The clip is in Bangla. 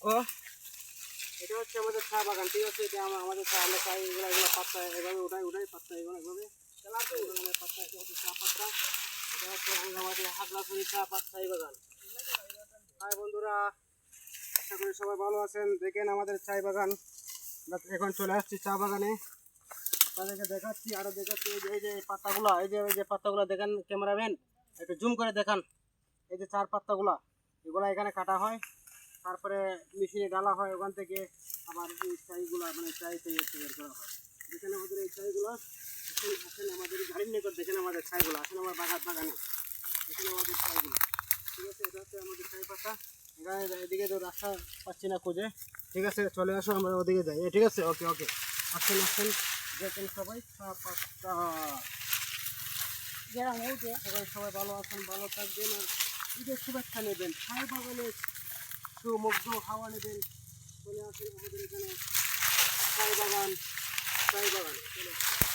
ও এটা হচ্ছে আমাদের চা বাগান, ঠিক আছে? এটা আমাদের চা, আমরা চাই এগুলো এগুলো পাত্তা এভাবে উঠাই পাত্তা এগুলো এভাবে পাত্তা, এটা হচ্ছে চা পাত্তা। এটা হচ্ছে আমাদের হাগলাছড়ি চা পাত্তাই বাগান। হাই বন্ধুরা, আশা করি সবাই ভালো আছেন। দেখেন আমাদের চাই বাগান, এখন চলে আসছি চা বাগানে, আপনাদেরকে দেখাচ্ছি আরো দেখাচ্ছি। এই যে পাত্তাগুলা, এই যে পাত্তাগুলা দেখেন ক্যামেরাম্যান, একটু জুম করে দেখান। এই যে চার পাত্তাগুলা, এগুলা এখানে কাটা হয়, তারপরে মেশিনে ডালা হয়, ওখান থেকে আবার এই চাইগুলা মানে চাই তৈরি বের করা হয়। দেখেন আমাদের এই চাইগুলা, আসেন আমাদের গাড়ির নিকট, দেখেন আমাদের চাইগুলা, আসেন আমার বাগানে, দেখেন আমাদের চাইগুলো, ঠিক আছে? এটা হচ্ছে আমাদের চাই পাতা। এখানে এদিকে তো রাস্তা পাচ্ছি না খুঁজে, ঠিক আছে? চলে আসো, আমরা ওদিকে যাই, ঠিক আছে? ওকে ওকে, আসেন আসেন, দেখেন সবাই চা পাতা। সবাই সবাই ভালো আছেন, ভালো থাকবেন, আর ঈদের শুভেচ্ছা নেবেন, চাই বাগানে সুমুগ্ধ হাওয়া নেবেন। চলে আসেন আমাদের এখানে চাই বাগান, চাই বাগান চলে আসেন।